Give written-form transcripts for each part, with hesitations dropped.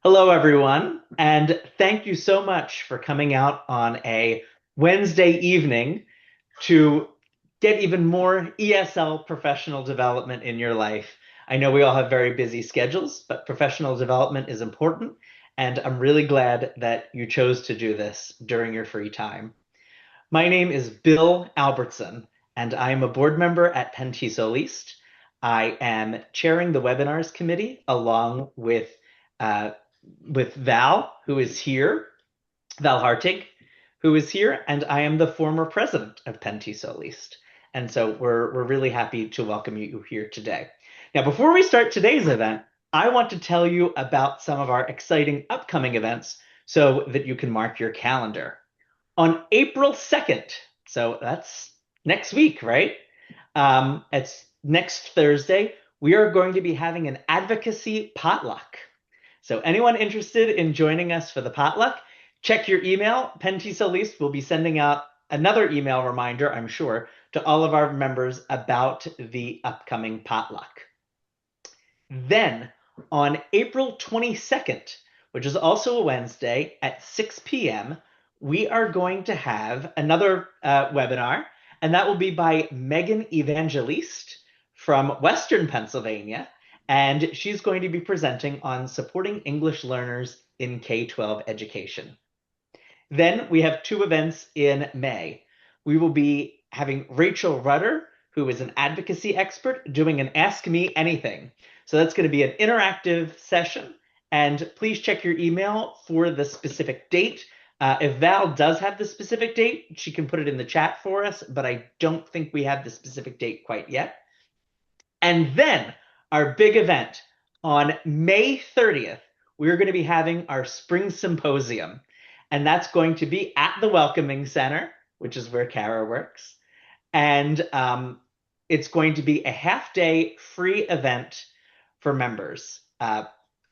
Hello, everyone, and thank you so much for coming out on a Wednesday evening to get even more ESL professional development in your life. I know we all have very busy schedules, but professional development is important, and I'm really glad that you chose to do this during your free time. My name is Bill Albertson, and I am a board member at PennTESOL East. I am chairing the webinars committee along uh, with Val, who is here, Val Hartig, who is here, and I am the former president of PennTESOL East. And so we're really happy to welcome you here today. Now, before we start today's event, I want to tell you about some of our exciting upcoming events so that you can mark your calendar. On April 2nd, so that's next week, right? It's next Thursday, we are going to be having an advocacy potluck. So anyone interested in joining us for the potluck, check your email. PennTESOL East will be sending out another email reminder, I'm sure, to all of our members about the upcoming potluck. Then on April 22nd, which is also a Wednesday at 6 p.m., we are going to have another webinar, and that will be by Megan Evangeliste from Western Pennsylvania, and she's going to be presenting on supporting English learners in K-12 education. Then we have two events in May. We will be having Rachel Rudder, who is an advocacy expert, doing an Ask Me Anything. So that's going to be an interactive session, and please check your email for the specific date. If Val does have the specific date, she can put it in the chat for us, but I don't think we have the specific date quite yet. And then our big event on May 30th, we're going to be having our spring symposium. And that's going to be at the Welcoming Center, which is where Kara works. And it's going to be a half-day free event for members.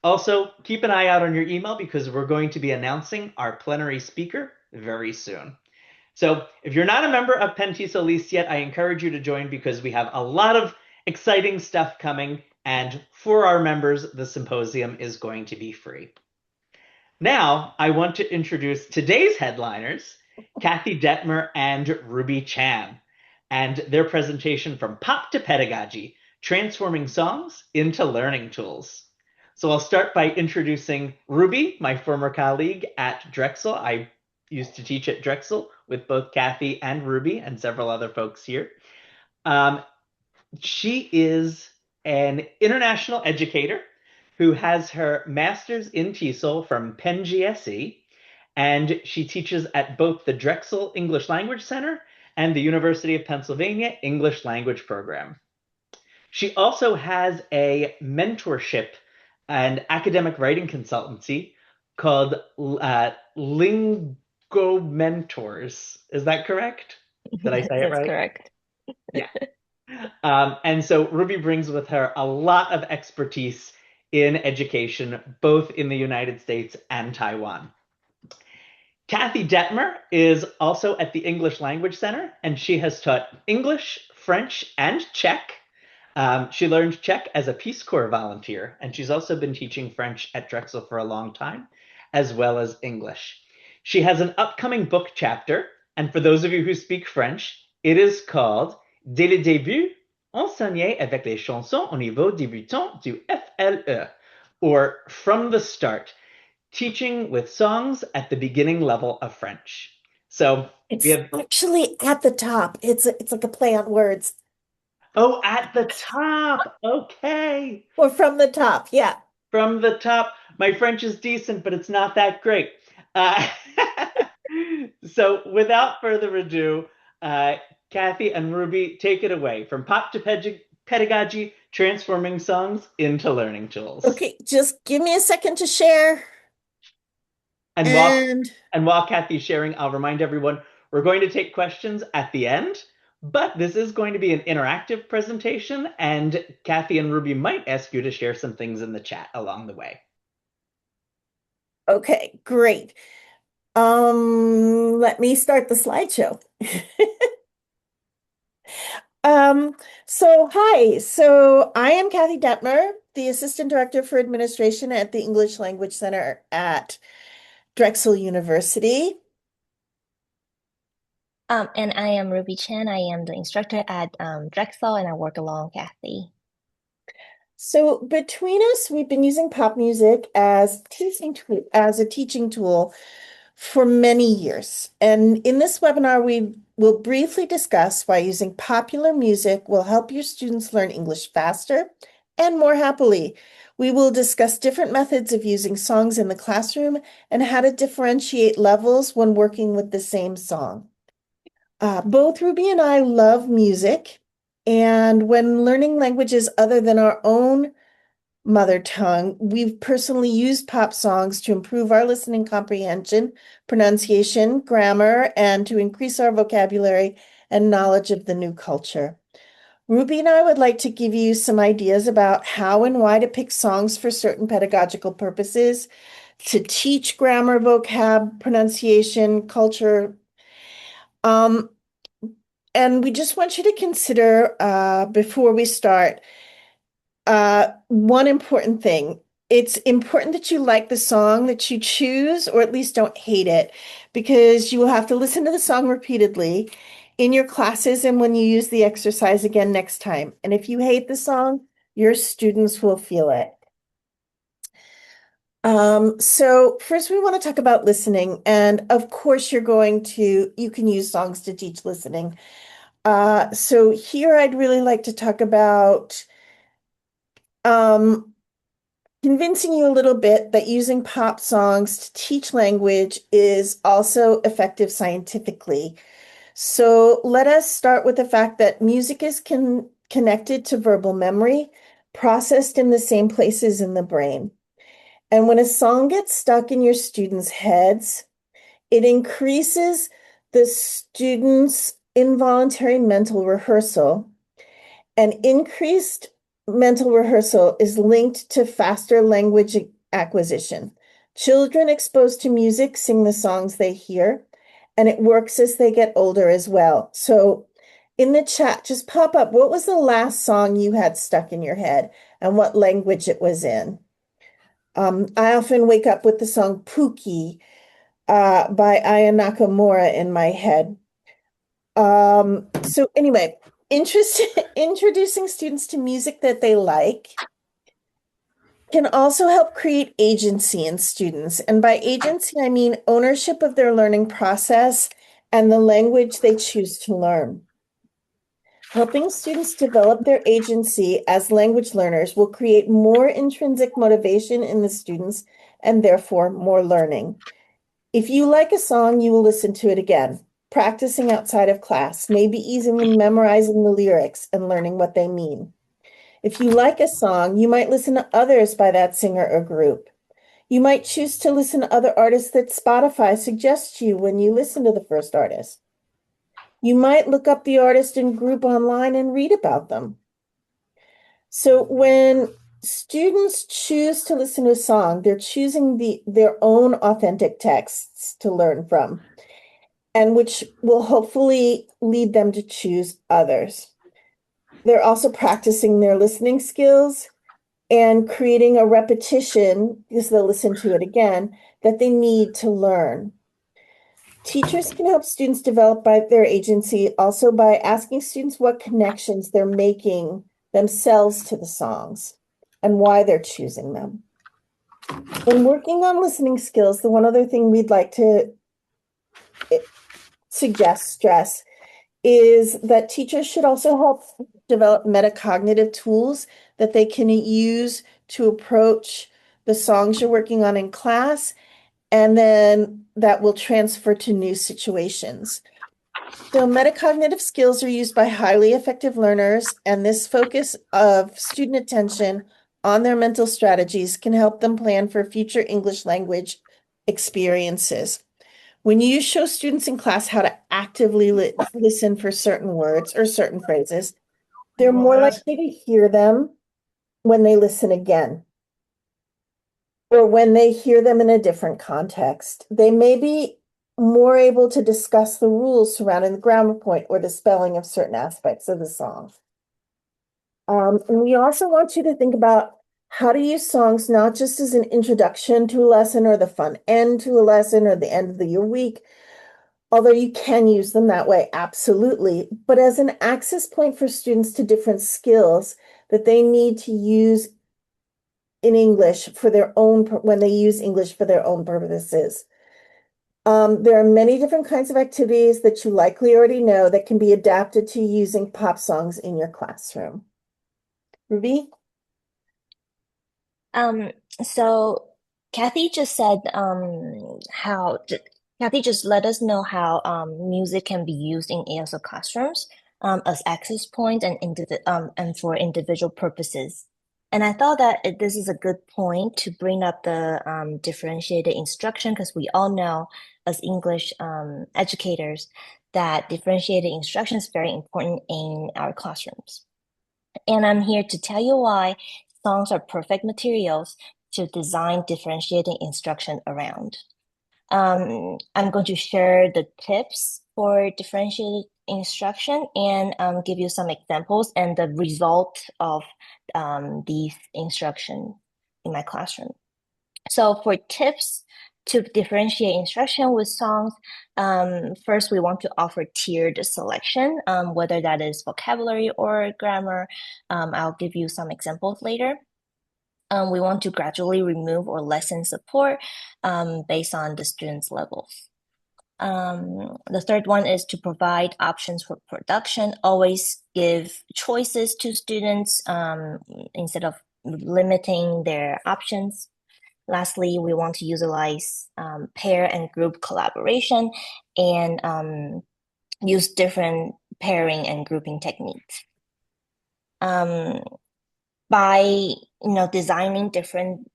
Also, keep an eye out on your email because we're going to be announcing our plenary speaker very soon. So if you're not a member of PennTESOL East yet, I encourage you to join because we have a lot of exciting stuff coming. And for our members, the symposium is going to be free. Now, I want to introduce today's headliners, Kathy Dettmer and Ruby Chan, and their presentation from Pop to Pedagogy, Transforming Songs into Learning Tools. So I'll start by introducing Ruby, my former colleague at Drexel. I used to teach at Drexel with both Kathy and Ruby and several other folks here. She is an international educator who has her master's in TESOL from Penn GSE, and she teaches at both the Drexel English Language Center and the University of Pennsylvania English Language Program. She also has a mentorship and academic writing consultancy called Lingo Mentors. Is that correct? Did I say it That's right? correct. Yeah. And so Ruby brings with her a lot of expertise in education, both in the United States and Taiwan. Kathy Dettmer is also at the English Language Center, and she has taught English, French, and Czech. She learned Czech as a Peace Corps volunteer, and she's also been teaching French at Drexel for a long time, as well as English. She has an upcoming book chapter, and for those of you who speak French, it is called Dès le début, enseigner avec les chansons au niveau débutant du FLE, or From the Start, teaching with songs at the beginning level of French. So we It's have, actually at the top. It's like a play on words. oh, at the top. Okay. Or from the top. Yeah. From the top. My French is decent, but it's not that great. Uh, so without further ado, Kathy and Ruby, take it away from pop to pedagogy, transforming songs into learning tools. Okay, just give me a second to share. And while And and while Kathy's sharing, I'll remind everyone we're going to take questions at the end, but this is going to be an interactive presentation, and Kathy and Ruby might ask you to share some things in the chat along the way. okay, great. Let me start the slideshow. Um, hi. So I am Kathy Dettmer, the Assistant Director for Administration at the English Language Center at Drexel University. And I am Ruby Chen. I am the instructor at Drexel, and I work along Kathy. So between us, we've been using pop music as a teaching tool for many years. And in this webinar, we will briefly discuss why using popular music will help your students learn English faster and more happily. We will discuss different methods of using songs in the classroom and how to differentiate levels when working with the same song. Both Ruby and I love music, and when learning languages other than our own mother tongue, we've personally used pop songs to improve our listening comprehension, pronunciation, grammar, and to increase our vocabulary and knowledge of the new culture. Ruby and I would like to give you some ideas about how and why to pick songs for certain pedagogical purposes, to teach grammar, vocab, pronunciation, culture. Um, and we just want you to consider before we start one important thing. It's important that you like the song that you choose, or at least don't hate it, because you will have to listen to the song repeatedly in your classes and when you use the exercise again next time. And if you hate the song, your students will feel it. So first we want to talk about listening. And of course, you can use songs to teach listening. So here I'd really like to talk about um, convincing you a little bit that using pop songs to teach language is also effective scientifically. So let us start with the fact that music is connected to verbal memory, processed in the same places in the brain. And when a song gets stuck in your students' heads, it increases the students' involuntary mental rehearsal, and increased mental rehearsal is linked to faster language acquisition. Children exposed to music sing the songs they hear, and it works as they get older as well. So in the chat, just pop up what was the last song you had stuck in your head and what language it was in. I often wake up with the song Pookie by Aya Nakamura in my head. So anyway, introducing students to music that they like can also help create agency in students. And by agency, I mean ownership of their learning process and the language they choose to learn. Helping students develop their agency as language learners will create more intrinsic motivation in the students and therefore more learning. If you like a song, you will listen to it again, practicing outside of class, maybe even memorizing the lyrics and learning what they mean. If you like a song, you might listen to others by that singer or group. You might choose to listen to other artists that Spotify suggests you when you listen to the first artist. You might look up the artist and group online and read about them. So when students choose to listen to a song, they're choosing their own authentic texts to learn from, and which will hopefully lead them to choose others. They're also practicing their listening skills and creating a repetition, because they'll listen to it again, that they need to learn. Teachers can help students develop by their agency also by asking students what connections they're making themselves to the songs and why they're choosing them. When working on listening skills, the one other thing we'd like to stress is that teachers should also help develop metacognitive tools that they can use to approach the songs you're working on in class, and then that will transfer to new situations. So metacognitive skills are used by highly effective learners, and this focus of student attention on their mental strategies can help them plan for future English language experiences. When you show students in class how to actively listen for certain words or certain phrases, they're more likely to hear them when they listen again, or when they hear them in a different context. They may be more able to discuss the rules surrounding the grammar point or the spelling of certain aspects of the song. And we also want you to think about how to use songs not just as an introduction to a lesson or the fun end to a lesson or the end of your week, although you can use them that way, absolutely, but as an access point for students to different skills that they need to use in English for their own, when they use English for their own purposes. There are many different kinds of activities that you likely already know that can be adapted to using pop songs in your classroom. Ruby? Um, so Kathy just said Kathy just let us know how music can be used in ASL classrooms as access points and for individual purposes. And I thought that this is a good point to bring up the differentiated instruction because we all know as English educators that differentiated instruction is very important in our classrooms. And I'm here to tell you why songs are perfect materials to design differentiating instruction around. I'm going to share the tips for differentiated instruction and give you some examples and the result of these instruction in my classroom. So for tips to differentiate instruction with songs, first we want to offer tiered selection, whether that is vocabulary or grammar. I'll give you some examples later. We want to gradually remove or lessen support based on the student's levels. The third one is to provide options for production. Always give choices to students instead of limiting their options. Lastly, we want to utilize pair and group collaboration and use different pairing and grouping techniques. By designing different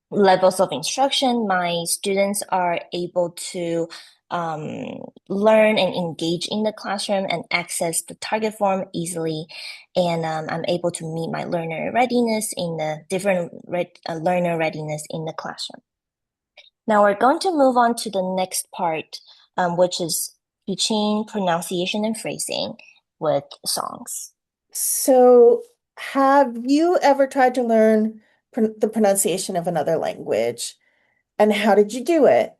levels of instruction, my students are able to learn and engage in the classroom and access the target form easily. And I'm able to meet my learner readiness in the different learner readiness in the classroom. Now we're going to move on to the next part, which is teaching pronunciation and phrasing with songs. So, have you ever tried to learn the pronunciation of another language? And how did you do it?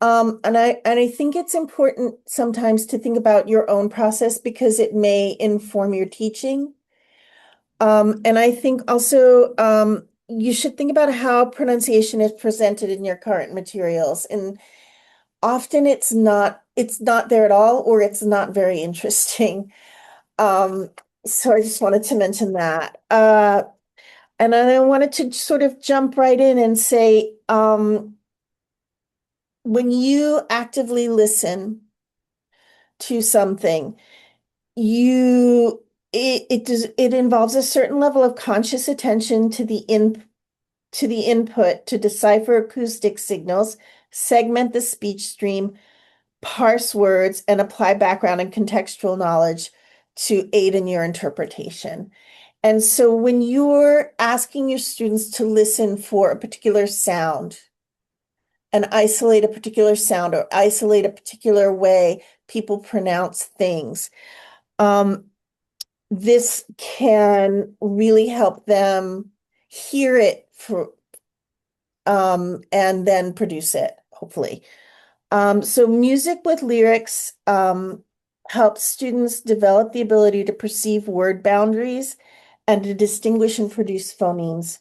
And I think it's important sometimes to think about your own process because it may inform your teaching. And I think also you should think about how pronunciation is presented in your current materials. And often it's not there at all, or it's not very interesting. Um, so I just wanted to mention that. And I wanted to sort of jump right in and say, when you actively listen to something, it involves a certain level of conscious attention to the input to decipher acoustic signals, segment the speech stream, parse words, and apply background and contextual knowledge to aid in your interpretation. And so when you're asking your students to listen for a particular sound and isolate a particular sound or isolate a particular way people pronounce things, this can really help them hear it and then produce it, hopefully. So music with lyrics helps students develop the ability to perceive word boundaries and to distinguish and produce phonemes.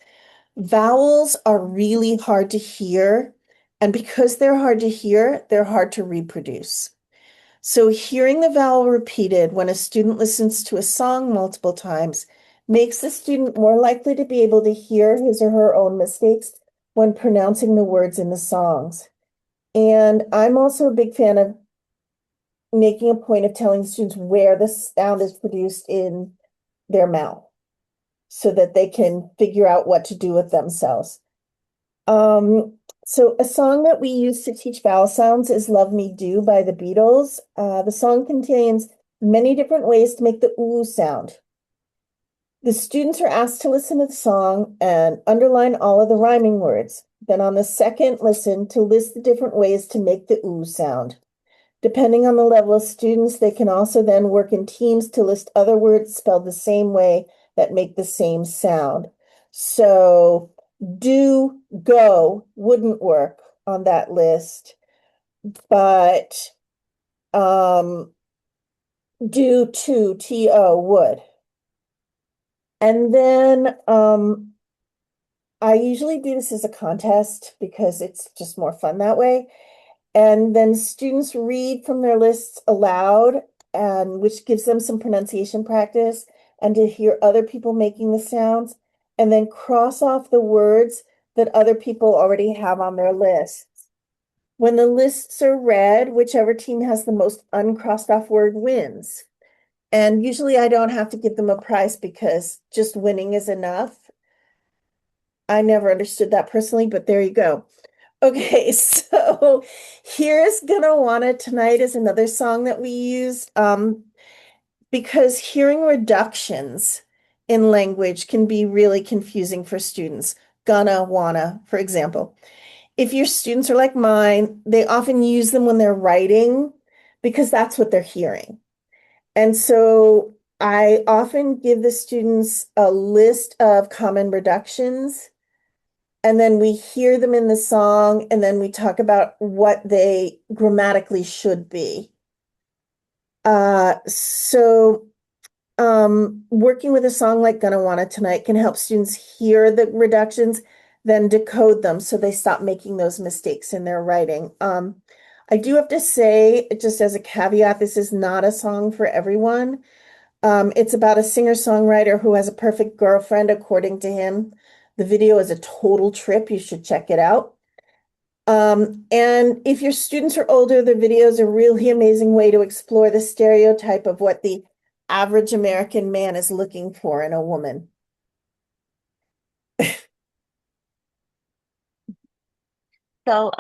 Vowels are really hard to hear, and because they're hard to hear, they're hard to reproduce. So hearing the vowel repeated when a student listens to a song multiple times makes the student more likely to be able to hear his or her own mistakes when pronouncing the words in the songs. And I'm also a big fan of making a point of telling students where the sound is produced in their mouth so that they can figure out what to do with themselves. So a song that we use to teach vowel sounds is Love Me Do by the Beatles. The song contains many different ways to make the oo sound. The students are asked to listen to the song and underline all of the rhyming words. Then on the second listen to list the different ways to make the ooh sound. Depending on the level of students, they can also then work in teams to list other words spelled the same way that make the same sound. So do, go wouldn't work on that list, but do, to would. And then I usually do this as a contest because it's just more fun that way. And then students read from their lists aloud, and which gives them some pronunciation practice and to hear other people making the sounds, and then cross off the words that other people already have on their lists. When the lists are read, whichever team has the most uncrossed off word wins. And usually I don't have to give them a prize because just winning is enough. I never understood that personally, but there you go. Okay, so here's Gonna Wanna Tonight is another song that we used because hearing reductions in language can be really confusing for students. Gonna wanna, for example. If your students are like mine, they often use them when they're writing because that's what they're hearing. And so I often give the students a list of common reductions, and then we hear them in the song, and then we talk about what they grammatically should be. Working with a song like Gonna Wanna Tonight can help students hear the reductions, then decode them so they stop making those mistakes in their writing. I do have to say, just as a caveat, this is not a song for everyone. It's about a singer-songwriter who has a perfect girlfriend, according to him. The video is a total trip. You should check it out. And if your students are older, the video is a really amazing way to explore the stereotype of what the average American man is looking for in a woman. So,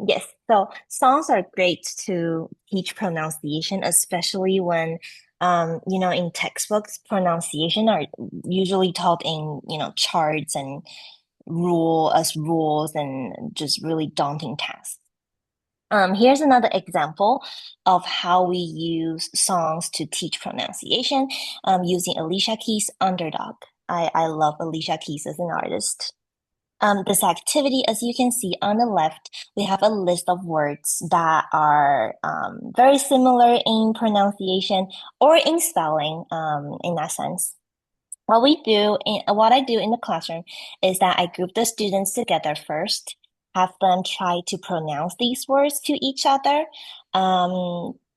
yes, so songs are great to teach pronunciation, especially when, in textbooks, pronunciation are usually taught in, charts and rules and just really daunting tasks. Here's another example of how we use songs to teach pronunciation, using Alicia Keys' Underdog. I love Alicia Keys as an artist. This activity, as you can see on the left, we have a list of words that are very similar in pronunciation or in spelling, in that sense. What I do in the classroom is that I group the students together first, have them try to pronounce these words to each other,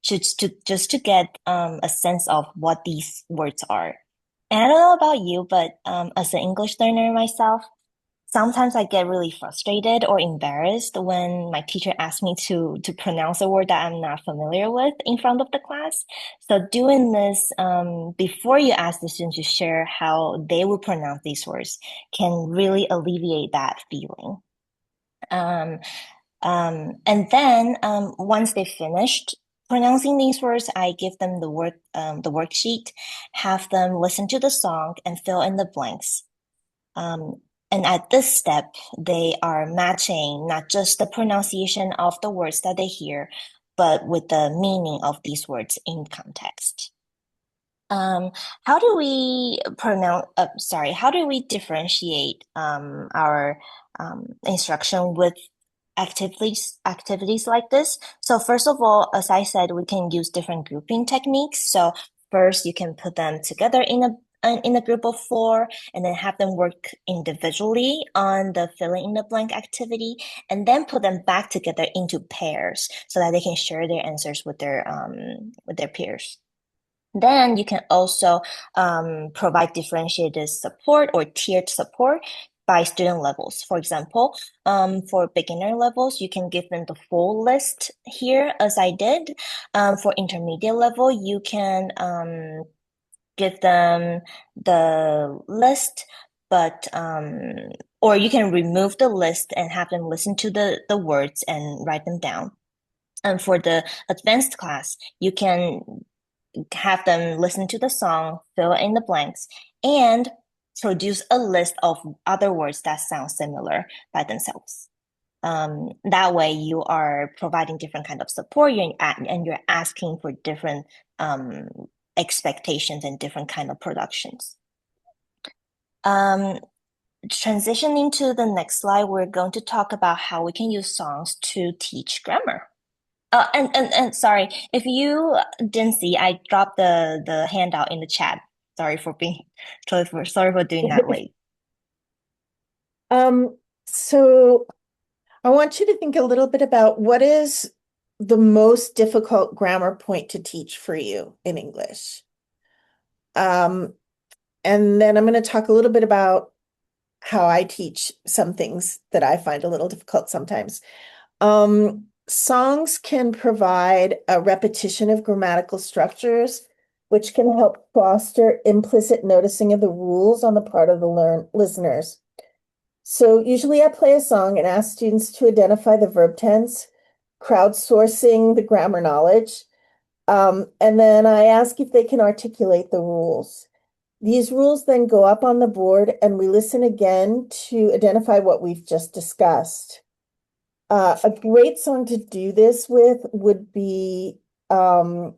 just to get a sense of what these words are. And I don't know about you, but as an English learner myself, sometimes I get really frustrated or embarrassed when my teacher asks me to pronounce a word that I'm not familiar with in front of the class. So doing this before you ask the students to share how they will pronounce these words can really alleviate that feeling. Um, and then once they finished pronouncing these words, I give them the worksheet, have them listen to the song and fill in the blanks. Um, and at this step, they are matching not just the pronunciation of the words that they hear, but with the meaning of these words in context. How do we how do we differentiate our instruction with activities like this? So first of all, as I said, we can use different grouping techniques. So first, you can put them together in a group of four, and then have them work individually on the filling in the blank activity, and then put them back together into pairs so that they can share their answers with their peers. Then you can also provide differentiated support or tiered support by student levels. For example, for beginner levels, you can give them the full list here, as I did. For intermediate level, you can give them the list, but or you can remove the list and have them listen to the words and write them down. And for the advanced class, you can have them listen to the song, fill in the blanks, and produce a list of other words that sound similar by themselves. That way you are providing different kind of support and you're asking for different um, expectations and different kind of productions. Um, Transitioning to the next slide, we're going to talk about how we can use songs to teach grammar. And sorry, if you didn't see, I dropped the handout in the chat. Sorry for being sorry for doing that late. So I want you to think a little bit about what is the most difficult grammar point to teach for you in English. And then I'm going to talk a little bit about how I teach some things that I find a little difficult sometimes. Songs can provide a repetition of grammatical structures, which can help foster implicit noticing of the rules on the part of the listeners. So usually I play a song and ask students to identify the verb tense, crowdsourcing the grammar knowledge, and then I ask if they can articulate the rules. These rules then go up on the board and we listen again to identify what we've just discussed. A great song to do this with would be you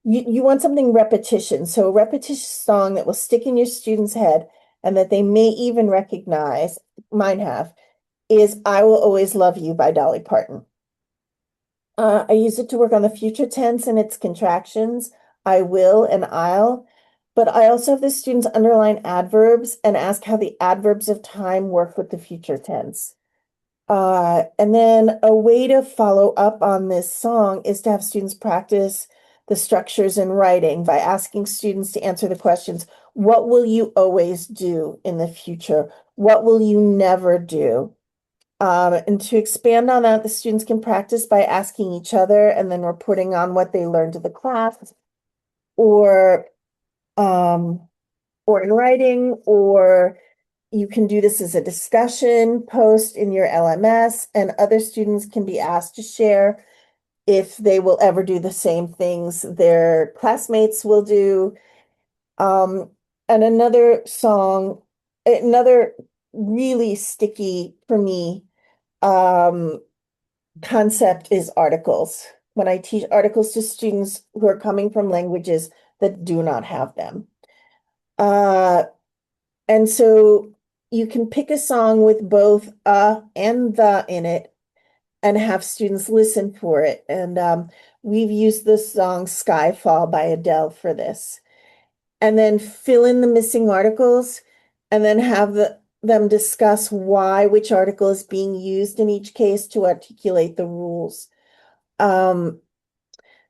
want something repetition. So a repetitious song that will stick in your student's head and that they may even recognize, mine have, is I Will Always Love You by Dolly Parton. I use it to work on the future tense and its contractions, I will and I'll. But I also have the students underline adverbs and ask how the adverbs of time work with the future tense. And then a way to follow up on this song is to have students practice the structures in writing by asking students to answer the questions, what will you always do in the future? What will you never do? And to expand on that, the students can practice by asking each other and then reporting on what they learned to the class or in writing, or you can do this as a discussion post in your LMS, and other students can be asked to share if they will ever do the same things their classmates will do. And another really sticky for me concept is articles. When I teach articles to students who are coming from languages that do not have them. And so you can pick a song with both and the in it and have students listen for it. And we've used the song Skyfall by Adele for this. And then fill in the missing articles and then have them discuss why which article is being used in each case to articulate the rules.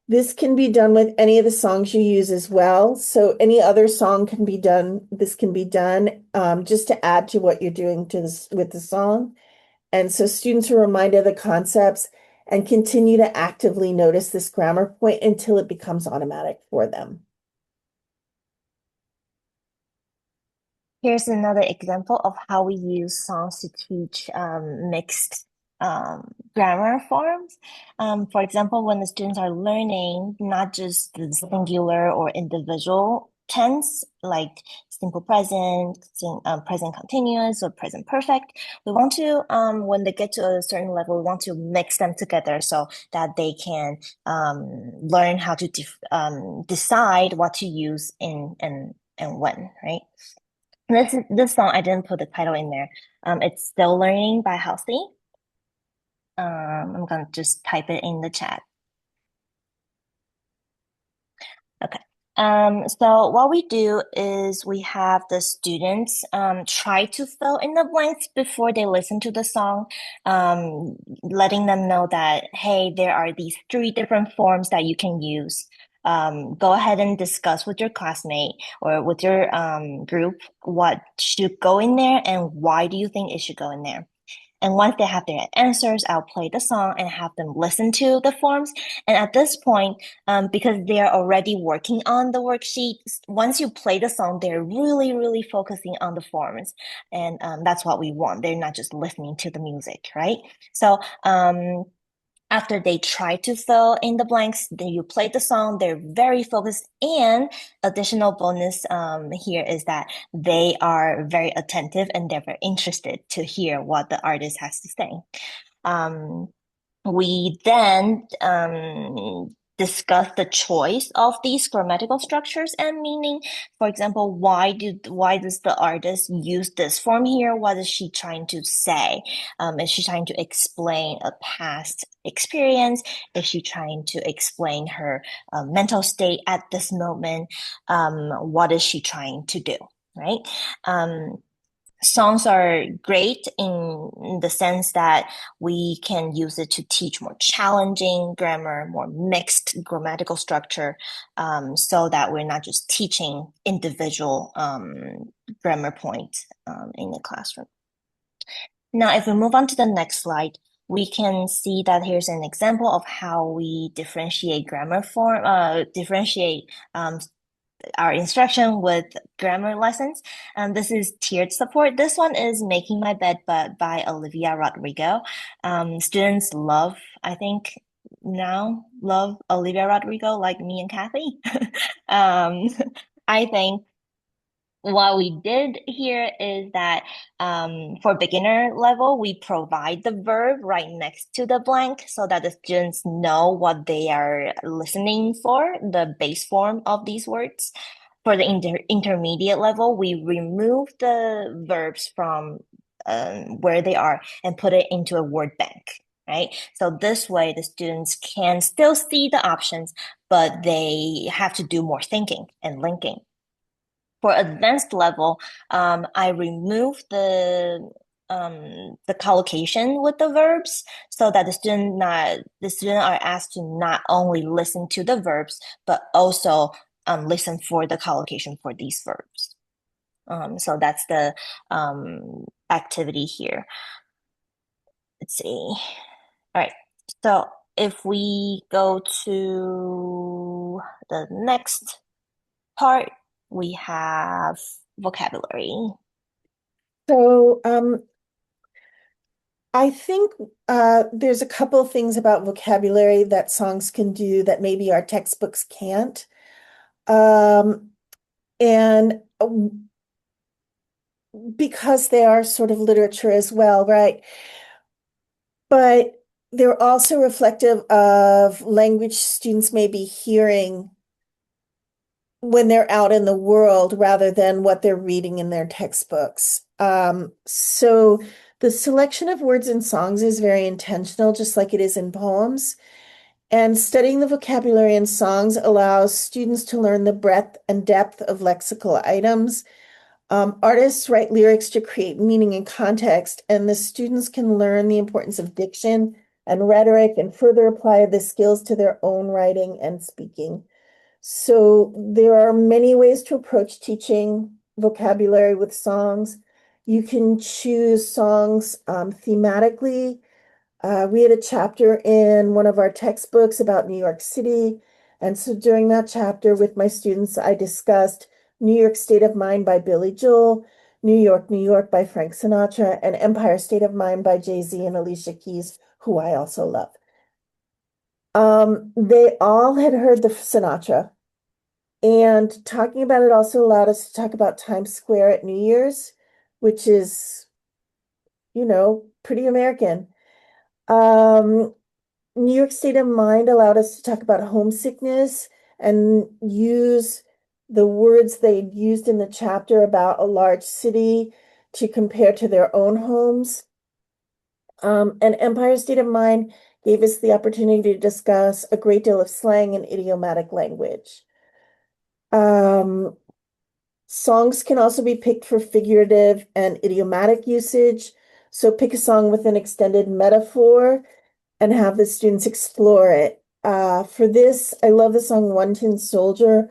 This can be done with any of the songs you use as well. So any other song can be done. This can be done just to add to what you're doing with the song. And so students are reminded of the concepts and continue to actively notice this grammar point until it becomes automatic for them. Here's another example of how we use songs to teach mixed grammar forms. For example, when the students are learning not just the singular or individual tense, like simple present, present continuous, or present perfect, we want to, when they get to a certain level, we want to mix them together so that they can learn how to decide what to use in and when, right? This song I didn't put the title in there. It's Still Learning by Halsey. I'm gonna just type it in the chat. Okay. So what we do is we have the students try to fill in the blanks before they listen to the song, letting them know that, hey, there are these 3 different forms that you can use. Go ahead and discuss with your classmate or with your group what should go in there and why do you think it should go in there. And once they have their answers, I'll play the song and have them listen to the forms. And at this point, because they are already working on the worksheet, once you play the song, they're really, really focusing on the forms. And that's what we want. They're not just listening to the music, right? So After they try to fill in the blanks, then you play the song, they're very focused. And additional bonus here is that they are very attentive and they're very interested to hear what the artist has to say. Um, we then discuss the choice of these grammatical structures and meaning. For example, why does the artist use this form here? What is she trying to say? Is she trying to explain a past experience? Is she trying to explain her mental state at this moment? What is she trying to do? Right? Songs are great in the sense that we can use it to teach more challenging grammar, more mixed grammatical structure, so that we're not just teaching individual grammar points in the classroom. Now, if we move on to the next slide, we can see that here's an example of how we differentiate grammar form, differentiate our instruction with grammar lessons. This is tiered support. This one is Making My Bed but by Olivia Rodrigo. Students love, I think now, love Olivia Rodrigo like me and Kathy. um, I think what we did here is that for beginner level, we provide the verb right next to the blank so that the students know what they are listening for, the base form of these words. For the intermediate level, we remove the verbs from where they are and put it into a word bank, right? So this way, the students can still see the options, but they have to do more thinking and linking. For advanced level, I remove the collocation with the verbs so that the student are asked to not only listen to the verbs but also listen for the collocation for these verbs. So that's the activity here. Let's see. All right. So if we go to the next part, we have vocabulary. So I think there's a couple of things about vocabulary that songs can do that maybe our textbooks can't. And because they are sort of literature as well, right? But they're also reflective of language students may be hearing when they're out in the world rather than what they're reading in their textbooks. So the selection of words in songs is very intentional, just like it is in poems. And studying the vocabulary in songs allows students to learn the breadth and depth of lexical items. Artists write lyrics to create meaning and context, and the students can learn the importance of diction and rhetoric and further apply the skills to their own writing and speaking. So there are many ways to approach teaching vocabulary with songs. You can choose songs thematically. We had a chapter in one of our textbooks about New York City. And so during that chapter with my students, I discussed New York State of Mind by Billy Joel, New York, New York by Frank Sinatra, and Empire State of Mind by Jay-Z and Alicia Keys, who I also love. They all had heard the Sinatra. And talking about it also allowed us to talk about Times Square at New Year's, which is, pretty American. New York State of Mind allowed us to talk about homesickness and use the words they used in the chapter about a large city to compare to their own homes. And Empire State of Mind gave us the opportunity to discuss a great deal of slang and idiomatic language. Songs can also be picked for figurative and idiomatic usage. So pick a song with an extended metaphor and have the students explore it. For this, I love the song One Tin Soldier,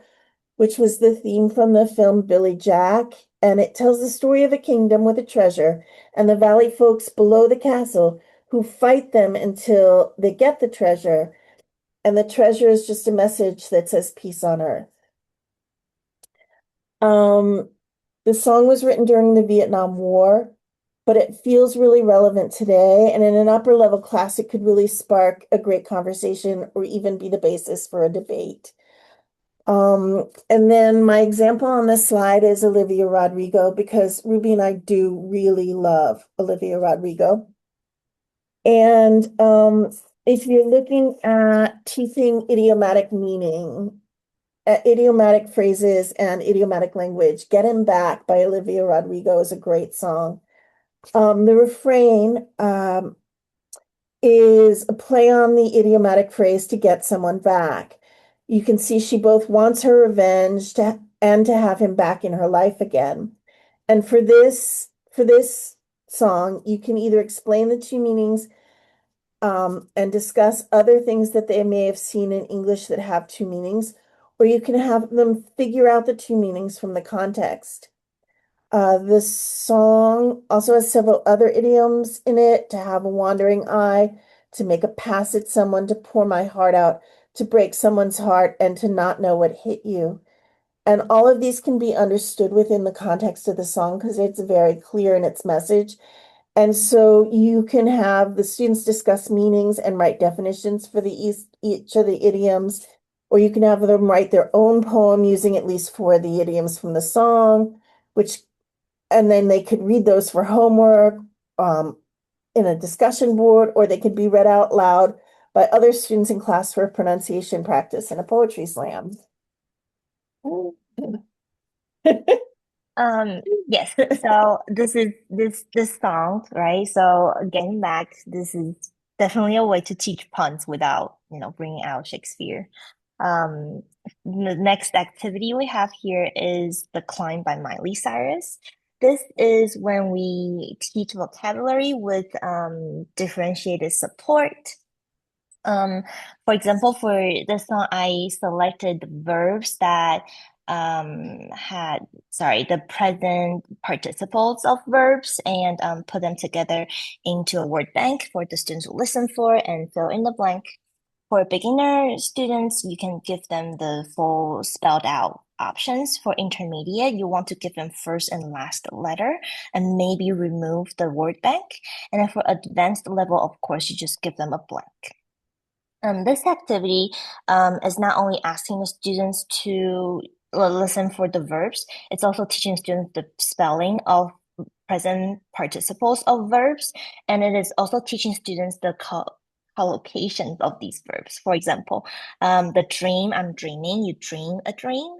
which was the theme from the film Billy Jack. And it tells the story of a kingdom with a treasure and the valley folks below the castle who fight them until they get the treasure. And the treasure is just a message that says peace on earth. The song was written during the Vietnam War. but it feels really relevant today. And in an upper level class, it could really spark a great conversation or even be the basis for a debate. And then my example on this slide is Olivia Rodrigo, because Ruby and I do really love Olivia Rodrigo. And if you're looking at teaching idiomatic meaning, idiomatic phrases and idiomatic language, Get Him Back by Olivia Rodrigo is a great song. The refrain is a play on the idiomatic phrase to get someone back. You can see she both wants her revenge and to have him back in her life again. And for this song, you can either explain the two meanings and discuss other things that they may have seen in English that have two meanings, or you can have them figure out the two meanings from the context. The song also has several other idioms in it: to have a wandering eye, to make a pass at someone, to pour my heart out, to break someone's heart, and to not know what hit you. And all of these can be understood within the context of the song because it's very clear in its message. And so you can have the students discuss meanings and write definitions for each of the idioms, or you can have them write their own poem using at least four of the idioms from the song, which and then they could read those for homework in a discussion board, or they could be read out loud by other students in class for pronunciation practice in a poetry slam. Yes. So this song, right? So getting back, this is definitely a way to teach puns without, bringing out Shakespeare. Um, the next activity we have here is The Climb by Miley Cyrus. This is when we teach vocabulary with differentiated support. Um, for example, for this song, I selected the verbs that had, sorry, the present participles of verbs and put them together into a word bank for the students to listen for and fill in the blank. For beginner students, you can give them the full spelled out options. For intermediate, you want to give them first and last letter and maybe remove the word bank. And then for advanced level, of course, you just give them a blank. This activity is not only asking the students to listen for the verbs, it's also teaching students the spelling of present participles of verbs, and it is also teaching students the collocations of these verbs. For example, the dream, I'm dreaming, you dream a dream.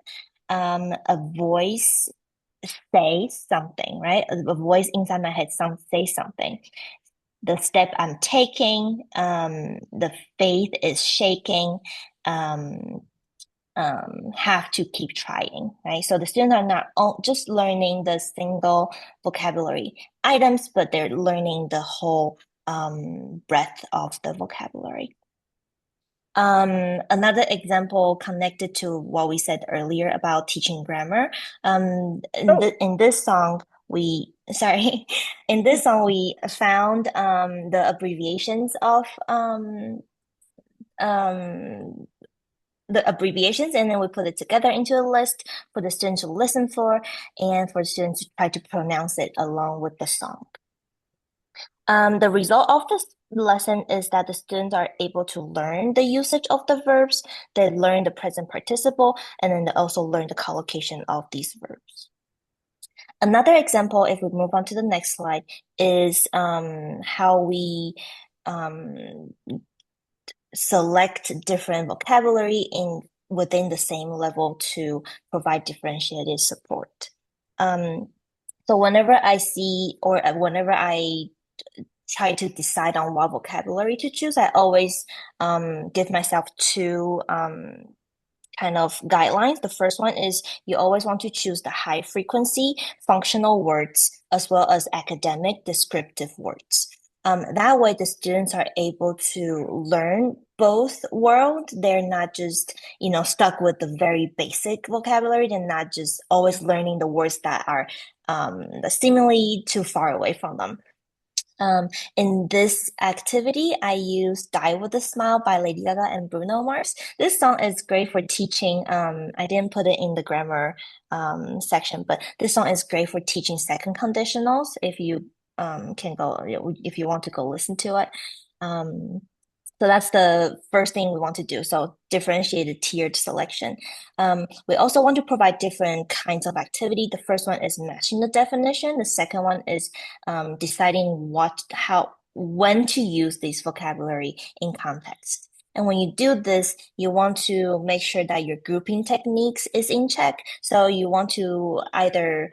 A voice says something, right? A voice inside my head say something. The step I'm taking, the faith is shaking, um, have to keep trying, right? So the students are not just learning the single vocabulary items, but they're learning the whole breadth of the vocabulary. Another example connected to what we said earlier about teaching grammar. In this song, sorry, in this song we found the abbreviations of um the abbreviations, and then we put it together into a list for the students to listen for and for the students to try to pronounce it along with the song. The result of this lesson is that the students are able to learn the usage of the verbs, they learn the present participle, and then they also learn the collocation of these verbs. Another example, if we move on to the next slide, is how we select different vocabulary within the same level to provide differentiated support. So whenever I see or whenever I try to decide on what vocabulary to choose, I always give myself two kind of guidelines. The first one is you always want to choose the high frequency functional words as well as academic descriptive words. That way the students are able to learn both worlds. They're not just, stuck with the very basic vocabulary. They're not just always learning the words that are seemingly too far away from them. In this activity, I used Die with a Smile by Lady Gaga and Bruno Mars. This song is great for teaching. I didn't put it in the grammar section, but this song is great for teaching second conditionals. If you can go, if you want to go listen to it. Um, so that's the first thing we want to do. So differentiated tiered selection. We also want to provide different kinds of activity. The first one is matching the definition. The second one is deciding when to use this vocabulary in context. And when you do this, you want to make sure that your grouping techniques is in check. So you want to either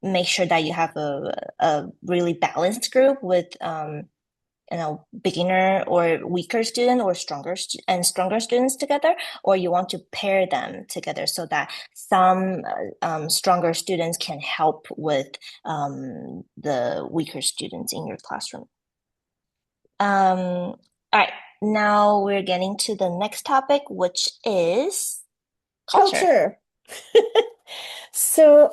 make sure that you have a really balanced group with beginner or weaker student or stronger students together, or you want to pair them together so that some stronger students can help with the weaker students in your classroom. All right, now we're getting to the next topic, which is culture. Culture. So,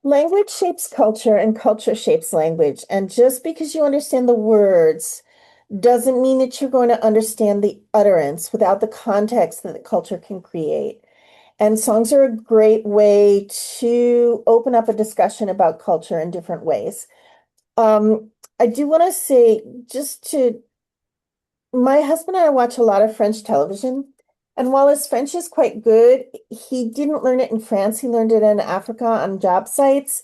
language shapes culture and culture shapes language. And just because you understand the words doesn't mean that you're going to understand the utterance without the context that the culture can create. And songs are a great way to open up a discussion about culture in different ways. I do want to say, my husband and I watch a lot of French television. And while his French is quite good, he didn't learn it in France. He learned it in Africa on job sites.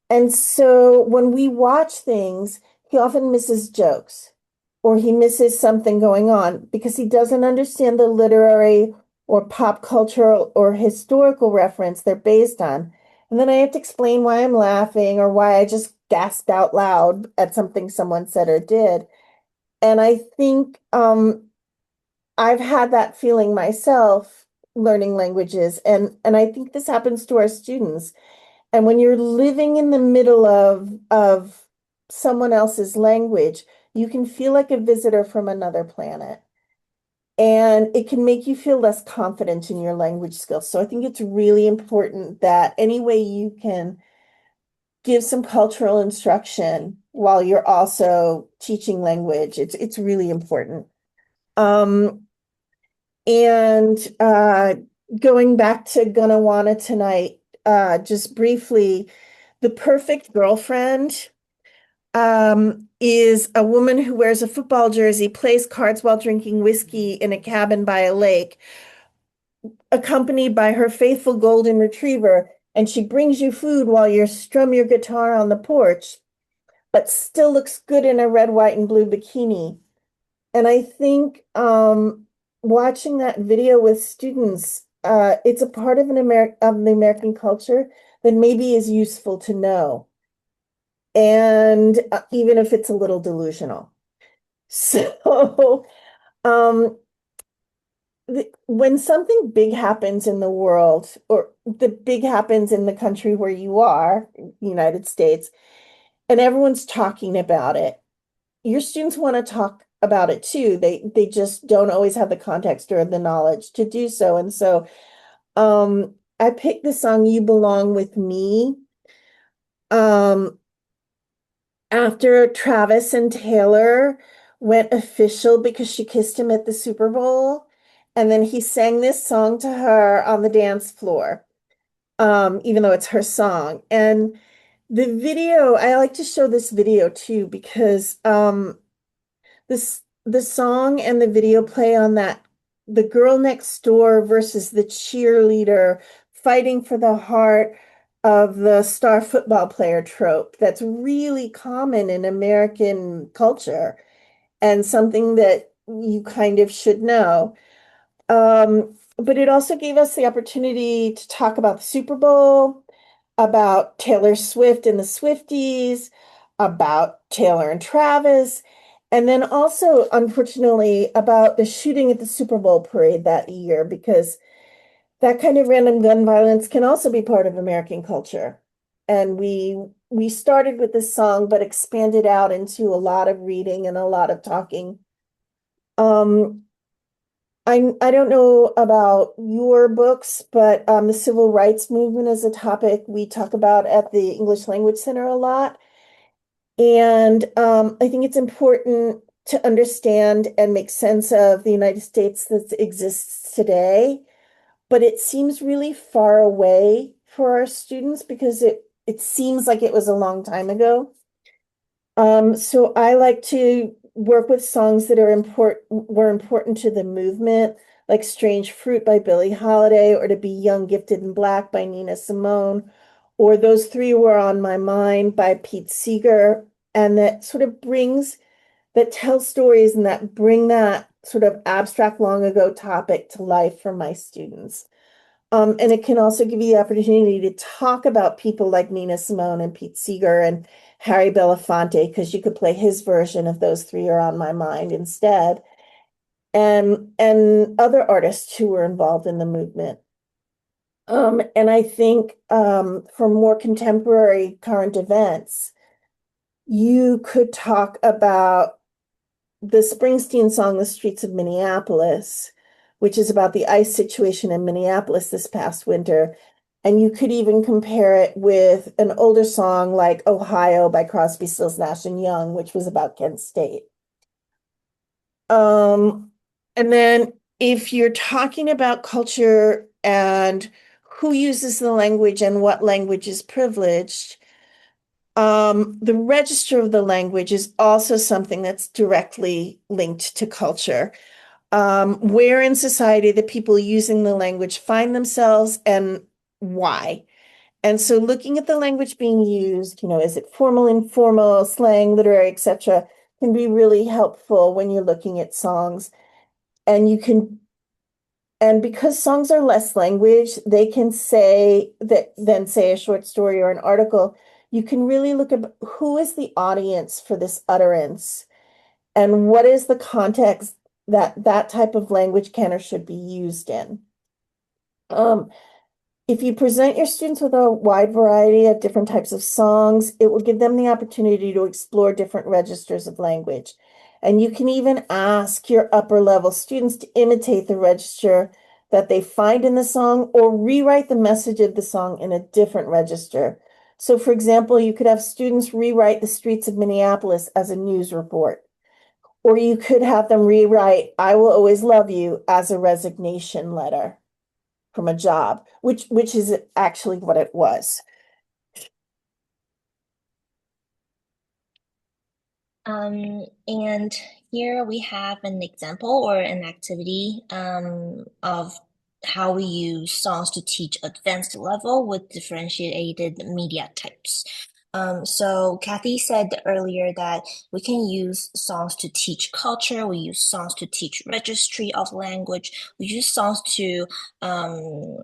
And so when we watch things, he often misses jokes or he misses something going on because he doesn't understand the literary or pop cultural or historical reference they're based on. And then I have to explain why I'm laughing or why I just gasped out loud at something someone said or did. And I think I've had that feeling myself learning languages, and I think this happens to our students. And when you're living in the middle of someone else's language, you can feel like a visitor from another planet. And it can make you feel less confident in your language skills. So I think it's really important that any way you can give some cultural instruction while you're also teaching language, it's really important. Um, and going back to Gonna Wanna Tonight, just briefly, the perfect girlfriend is a woman who wears a football jersey, plays cards while drinking whiskey in a cabin by a lake, accompanied by her faithful golden retriever, and she brings you food while you strum your guitar on the porch, but still looks good in a red, white, and blue bikini. And I think watching that video with students, it's a part of of the American culture that maybe is useful to know. And even if it's a little delusional. So um, when something big happens in the world, or the big happens in the country where you are, United States, and everyone's talking about it, your students want to talk about it too. They just don't always have the context or the knowledge to do so. And so I picked the song You Belong With Me um after Travis and Taylor went official because she kissed him at the Super Bowl. And then he sang this song to her on the dance floor, even though it's her song. And the video, I like to show this video too, because the song and the video play on that the girl next door versus the cheerleader fighting for the heart of the star football player trope that's really common in American culture and something that you kind of should know. But it also gave us the opportunity to talk about the Super Bowl, about Taylor Swift and the Swifties, about Taylor and Travis, and then also, unfortunately, about the shooting at the Super Bowl parade that year, because that kind of random gun violence can also be part of American culture. And we started with this song, but expanded out into a lot of reading and a lot of talking. Um, I don't know about your books, but the civil rights movement is a topic we talk about at the English Language Center a lot. And I think it's important to understand and make sense of the United States that exists today, but it seems really far away for our students because it seems like it was a long time ago. So I like to work with songs that were important to the movement, like Strange Fruit by Billie Holiday, or To Be Young, Gifted and Black by Nina Simone, or Those Three Were on My Mind by Pete Seeger, and that tells stories and that bring that sort of abstract long ago topic to life for my students. And it can also give you the opportunity to talk about people like Nina Simone and Pete Seeger and Harry Belafonte, because you could play his version of Those Three Are on My Mind instead, and other artists who were involved in the movement. And I think for more contemporary current events, you could talk about the Springsteen song, The Streets of Minneapolis, which is about the ice situation in Minneapolis this past winter. And you could even compare it with an older song like Ohio by Crosby, Stills, Nash and Young, which was about Kent State. Um, and then if you're talking about culture and who uses the language and what language is privileged, the register of the language is also something that's directly linked to culture. Where in society the people using the language find themselves and why. And so looking at the language being used, is it formal, informal, slang, literary, etc., can be really helpful when you're looking at songs. And and because songs are less language, they can say that than say a short story or an article. You can really look at who is the audience for this utterance and what is the context that that type of language can or should be used in. Um, if you present your students with a wide variety of different types of songs, it will give them the opportunity to explore different registers of language. And you can even ask your upper level students to imitate the register that they find in the song or rewrite the message of the song in a different register. So, for example, you could have students rewrite The Streets of Minneapolis as a news report. Or you could have them rewrite I Will Always Love You as a resignation letter from a job, which is actually what it was. And here we have an example or an activity of how we use songs to teach advanced level with differentiated media types. So Kathy said earlier that we can use songs to teach culture, we use songs to teach registry of language, we use songs um,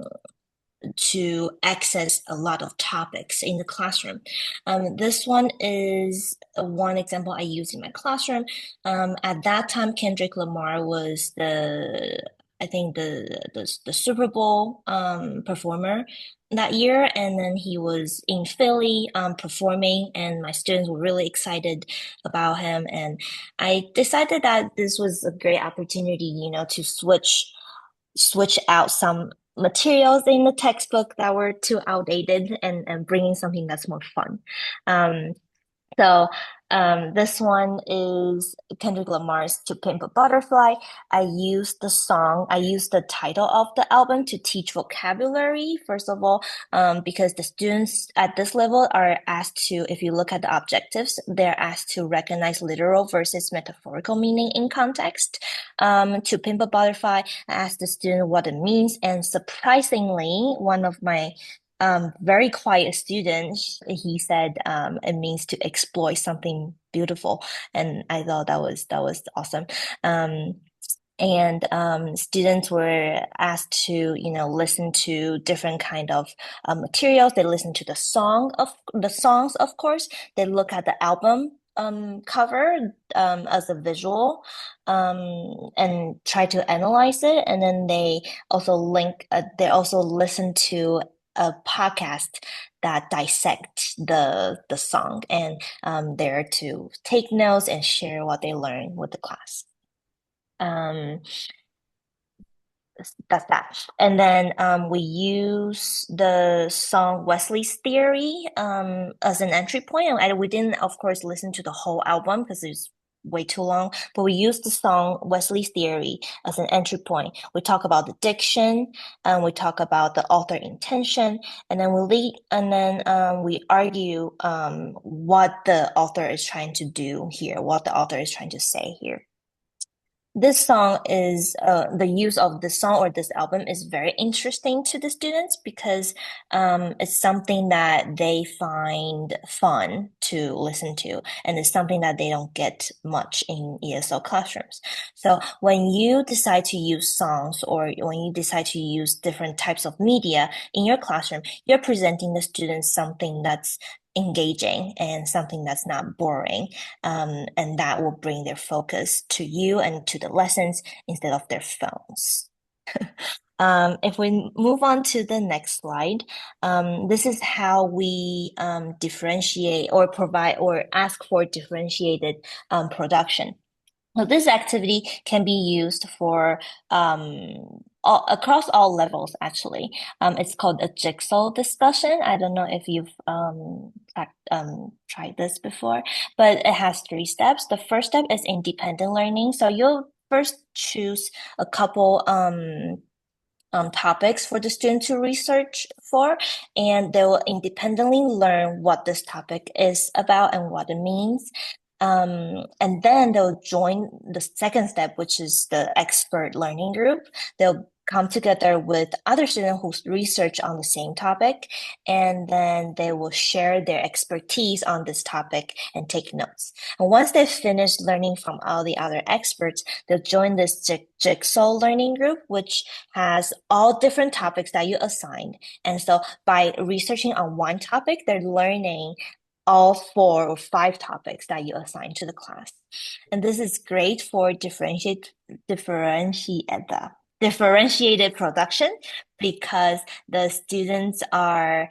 to access a lot of topics in the classroom. This one is one example I use in my classroom. At that time, Kendrick Lamar was I think the Super Bowl performer that year, and then he was in Philly performing, and my students were really excited about him, and I decided that this was a great opportunity, to switch out some materials in the textbook that were too outdated and bringing something that's more fun. Um, so this one is Kendrick Lamar's To Pimp a Butterfly. I used the title of the album to teach vocabulary, first of all, because the students at this level are asked to, if you look at the objectives, they're asked to recognize literal versus metaphorical meaning in context. To Pimp a Butterfly, I asked the student what it means, and surprisingly, one of my very quiet student. He said it means to exploit something beautiful, and I thought that was awesome. Um, and students were asked to, listen to different kind of materials. They listen to the songs, of course. They look at the album cover as a visual and try to analyze it, and then they also listen to a podcast that dissect the song, and they're to take notes and share what they learn with the class. Um, that's that. And then we use the song Wesley's Theory as an entry point. And we didn't, of course, listen to the whole album because it's way too long, but we use the song Wesley's Theory as an entry point. We talk about the diction, and we talk about the author intention, and then we argue what the author is trying to do here, what the author is trying to say here. This song is the use of this song or this album is very interesting to the students because it's something that they find fun to listen to, and it's something that they don't get much in ESL classrooms. So when you decide to use songs or when you decide to use different types of media in your classroom, you're presenting the students something that's engaging and something that's not boring, and that will bring their focus to you and to the lessons instead of their phones. If we move on to the next slide, this is how we differentiate or provide or ask for differentiated production. So this activity can be used for across all levels, actually. It's called a jigsaw discussion. I don't know if you've tried this before, but it has 3 steps. The first step is independent learning. So you'll first choose a couple topics for the student to research for, and they will independently learn what this topic is about and what it means. And then they'll join the second step, which is the expert learning group. They'll come together with other students who research on the same topic, and then they will share their expertise on this topic and take notes. And once they've finished learning from all the other experts, they'll join this jigsaw learning group, which has all different topics that you assigned. And so by researching on one topic, they're learning all 4 or 5 topics that you assign to the class. And this is great for differentiated production because the students are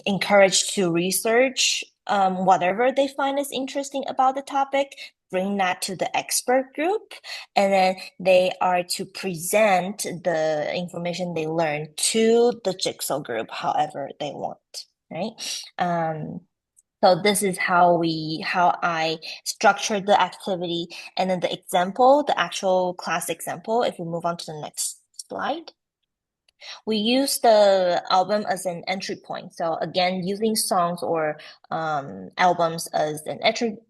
encouraged to research whatever they find is interesting about the topic, bring that to the expert group, and then they are to present the information they learn to the jigsaw group however they want, right? So this is how I structured the activity. And then the example, the actual class example, if we move on to the next slide. We use the album as an entry point. So again, using songs or albums as an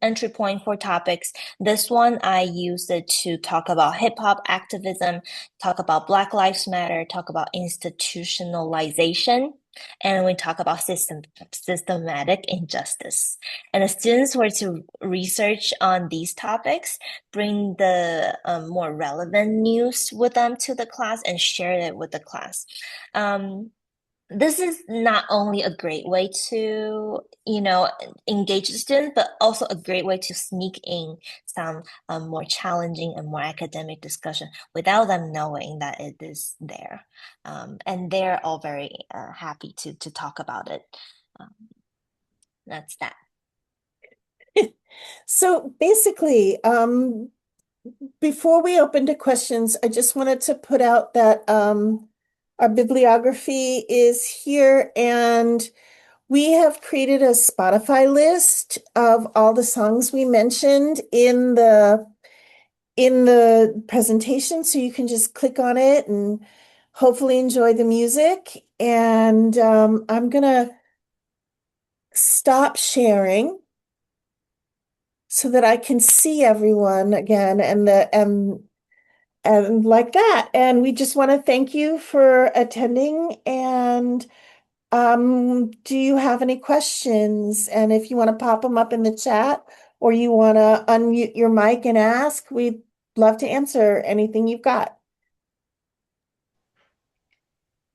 entry point for topics. This one, I used it to talk about hip hop activism, talk about Black Lives Matter, talk about institutionalization, and we talk about systematic injustice. And the students were to research on these topics, bring the more relevant news with them to the class and share it with the class. This is not only a great way to, engage the students, but also a great way to sneak in some more challenging and more academic discussion without them knowing that it is there. And they're all very happy to talk about it. That's that. So basically, before we open to questions, I just wanted to put out that our bibliography is here, and we have created a Spotify list of all the songs we mentioned in the presentation, so you can just click on it and hopefully enjoy the music. And I'm gonna stop sharing so that I can see everyone again and like that. And we just want to thank you for attending. And do you have any questions? And if you want to pop them up in the chat or you want to unmute your mic and ask, we'd love to answer anything you've got.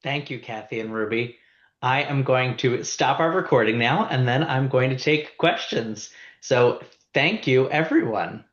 Thank you, Kathy and Ruby. I am going to stop our recording now, and then I'm going to take questions. So thank you, everyone.